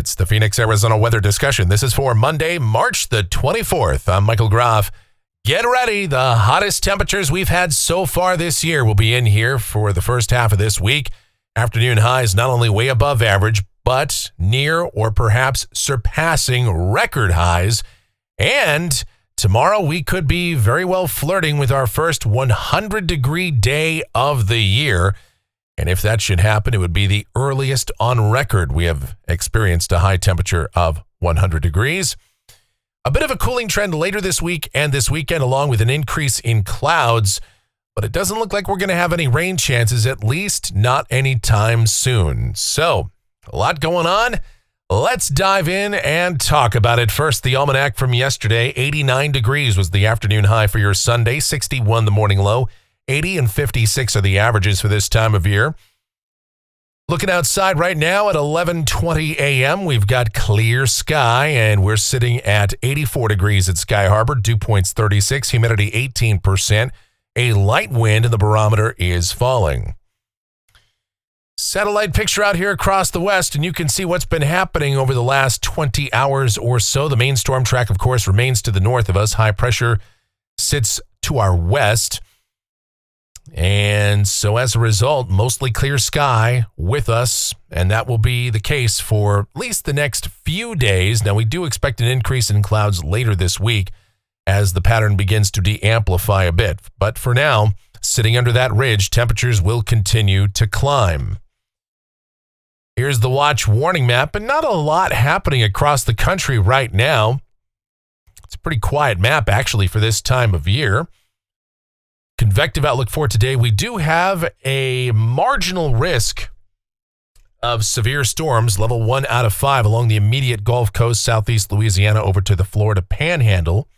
It's the Phoenix, Arizona weather discussion. This is for Monday, March the 24th. I'm Michael Groff. Get ready. The hottest temperatures we've had so far this year will be in here for the first half of this week. Afternoon highs not only way above average, but near or perhaps surpassing record highs. And tomorrow we could be very well flirting with our first 100-degree day of the year. And if that should happen, it would be the earliest on record we have experienced a high temperature of 100 degrees. A bit of a cooling trend later this week and this weekend, along with an increase in clouds. But it doesn't look like we're going to have any rain chances, at least not anytime soon. So, a lot going on. Let's dive in and talk about it. First, the almanac from yesterday. 89 degrees was the afternoon high for your Sunday, 61 the morning low. 80 and 56 are the averages for this time of year. Looking outside right now at 11:20 a.m., we've got clear sky, and we're sitting at 84 degrees at Sky Harbor, dew points 36, humidity 18%. A light wind, and the barometer is falling. Satellite picture out here across the west, and you can see what's been happening over the last 20 hours or so. The main storm track, of course, remains to the north of us. High pressure sits to our west. And so as a result, mostly clear sky with us, and that will be the case for at least the next few days. Now, we do expect an increase in clouds later this week as the pattern begins to de-amplify a bit. But for now, sitting under that ridge, temperatures will continue to climb. Here's the watch warning map, and not a lot happening across the country right now. It's a pretty quiet map, actually, for this time of year. Convective outlook for today. We do have a marginal risk of severe storms, level 1 out of 5, along the immediate Gulf Coast, southeast Louisiana, over to the Florida Panhandle.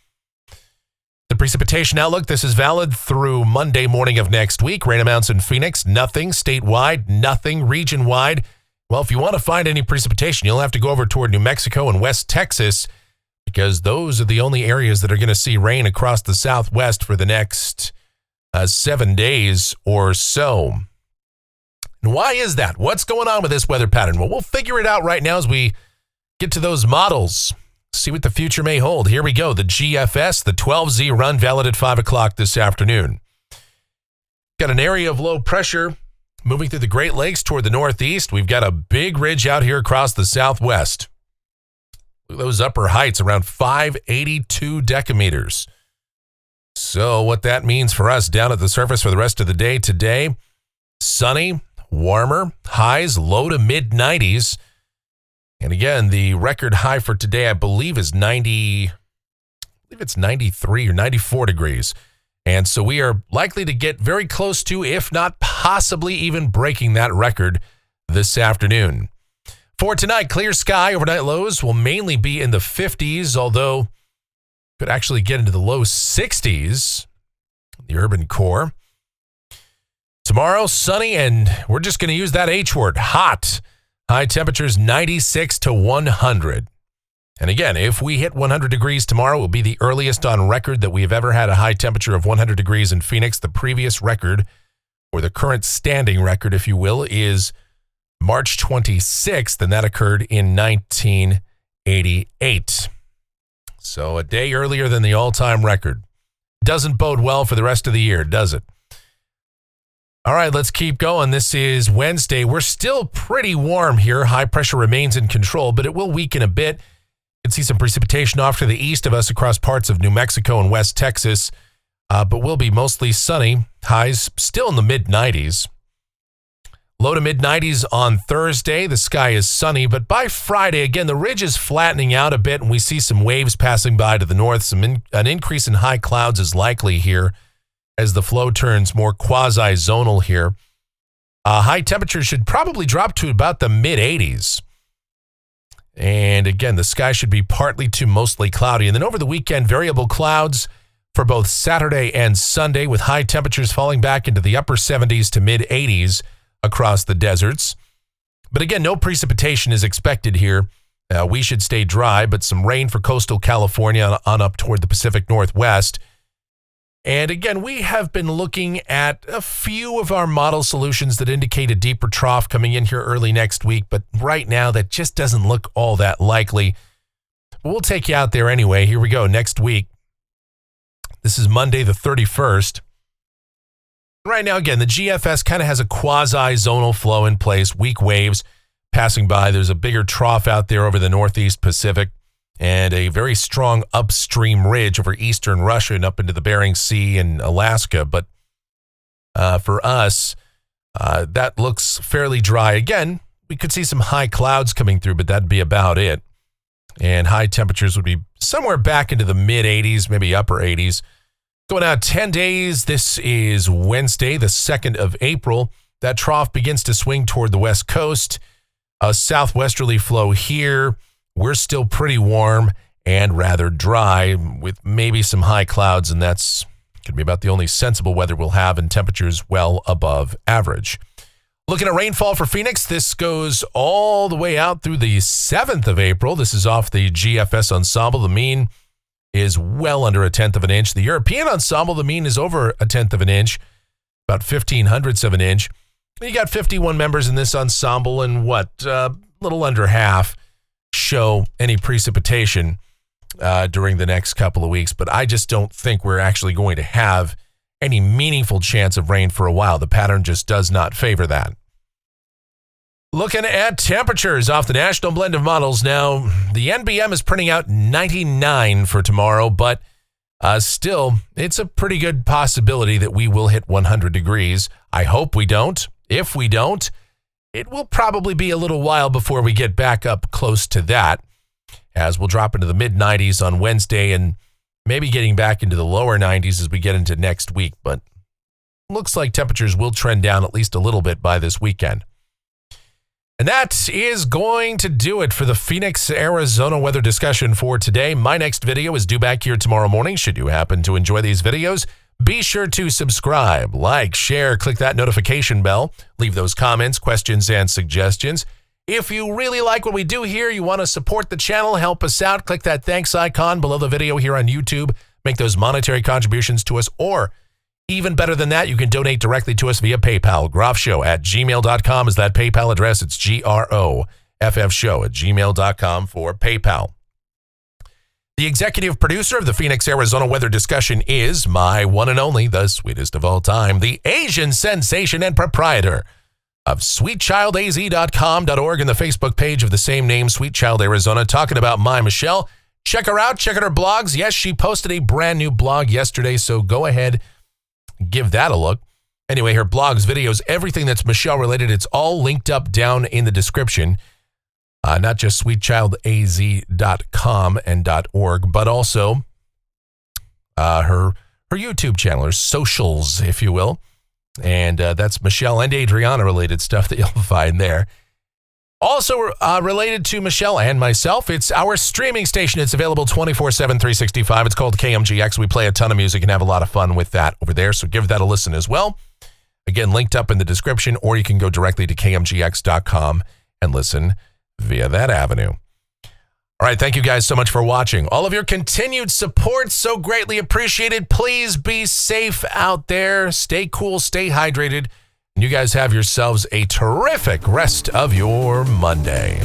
The precipitation outlook, this is valid through Monday morning of next week. Rain amounts in Phoenix, nothing. Statewide, nothing. Region-wide, well, if you want to find any precipitation, you'll have to go over toward New Mexico and West Texas, because those are the only areas that are going to see rain across the southwest for the next 7 days or so. And why is that? What's going on with this weather pattern? Well, we'll figure it out right now as we get to those models, see what the future may hold. Here we go. The GFS, the 12Z run, valid at 5 o'clock this afternoon. Got an area of low pressure moving through the Great Lakes toward the northeast. We've got a big ridge out here across the southwest. Look at those upper heights, around 582 decameters. So what that means for us down at the surface for the rest of the day today, sunny, warmer, highs low to mid-90s. And again, the record high for today, I believe, is 93 or 94 degrees. And so we are likely to get very close to, if not possibly even breaking that record this afternoon. For tonight, clear sky. Overnight lows will mainly be in the 50s, although could actually get into the low 60s, the urban core. Tomorrow, sunny, and we're just going to use that H word, hot. High temperatures 96 to 100. And again, if we hit 100 degrees tomorrow, it will be the earliest on record that we have ever had a high temperature of 100 degrees in Phoenix. The previous record, or the current standing record, if you will, is March 26th, and that occurred in 1988. So a day earlier than the all-time record. Doesn't bode well for the rest of the year, does it? All right, let's keep going. This is Wednesday. We're still pretty warm here. High pressure remains in control, but it will weaken a bit. You can see some precipitation off to the east of us across parts of New Mexico and West Texas, but will be mostly sunny. Highs still in the mid-90s. Low to mid-90s on Thursday. The sky is sunny, but by Friday, again, the ridge is flattening out a bit, and we see some waves passing by to the north. An increase in high clouds is likely here as the flow turns more quasi-zonal here. High temperatures should probably drop to about the mid-80s. And again, the sky should be partly to mostly cloudy. And then over the weekend, variable clouds for both Saturday and Sunday, with high temperatures falling back into the upper 70s to mid-80s across the deserts. But again, no precipitation is expected here. We should stay dry, but some rain for coastal California on up toward the Pacific Northwest. And again, we have been looking at a few of our model solutions that indicate a deeper trough coming in here early next week, but right now that just doesn't look all that likely. We'll take you out there anyway. Here we go. Next week. This is Monday the 31st. Right now, again, the GFS kind of has a quasi-zonal flow in place, weak waves passing by. There's a bigger trough out there over the Northeast Pacific and a very strong upstream ridge over eastern Russia and up into the Bering Sea and Alaska. But for us, that looks fairly dry. Again, we could see some high clouds coming through, but that'd be about it. And high temperatures would be somewhere back into the mid-80s, maybe upper 80s. Going out 10 days, this is Wednesday, the 2nd of April. That trough begins to swing toward the west coast. A southwesterly flow here. We're still pretty warm and rather dry with maybe some high clouds, and that's going to be about the only sensible weather we'll have, and temperatures well above average. Looking at rainfall for Phoenix, this goes all the way out through the 7th of April. This is off the GFS ensemble. The mean is well under 1/10 of an inch. The European ensemble, the mean is over 1/10 of an inch, about 0.15 of an inch. You got 51 members in this ensemble, and little under half show any precipitation during the next couple of weeks. But I just don't think we're actually going to have any meaningful chance of rain for a while. The pattern just does not favor that. Looking at temperatures off the National Blend of Models now, the NBM is printing out 99 for tomorrow, but still, it's a pretty good possibility that we will hit 100 degrees. I hope we don't. If we don't, it will probably be a little while before we get back up close to that, as we'll drop into the mid-90s on Wednesday and maybe getting back into the lower 90s as we get into next week. But looks like temperatures will trend down at least a little bit by this weekend. And that is going to do it for the Phoenix, Arizona weather discussion for today. My next video is due back here tomorrow morning. Should you happen to enjoy these videos, be sure to subscribe, like, share, click that notification bell, leave those comments, questions, and suggestions. If you really like what we do here, you want to support the channel, help us out, click that thanks icon below the video here on YouTube, make those monetary contributions to us, or even better than that, you can donate directly to us via PayPal. groffshow@gmail.com is that PayPal address. It's groffshow@gmail.com for PayPal. The executive producer of the Phoenix, Arizona weather discussion is my one and only, the sweetest of all time, the Asian sensation and proprietor of sweetchildaz.com.org and the Facebook page of the same name, Sweet Child Arizona, talking about my Michelle. Check her out. Check out her blogs. Yes, she posted a brand new blog yesterday, so go ahead, give that a look. Anyway, her blogs, videos, everything that's Michelle related, it's all linked up down in the description. Not just sweetchildaz.com and .org, but also her YouTube channel, her socials, if you will. And that's Michelle and Adriana related stuff that you'll find there. Also related to Michelle and myself, it's our streaming station. It's available 24/7, 365. It's called KMGX. We play a ton of music and have a lot of fun with that over there, so give that a listen as well. Again, linked up in the description, or you can go directly to kmgx.com and listen via that avenue. All right, thank you guys so much for watching. All of your continued support, so greatly appreciated. Please be safe out there. Stay cool, stay hydrated. And you guys have yourselves a terrific rest of your Monday.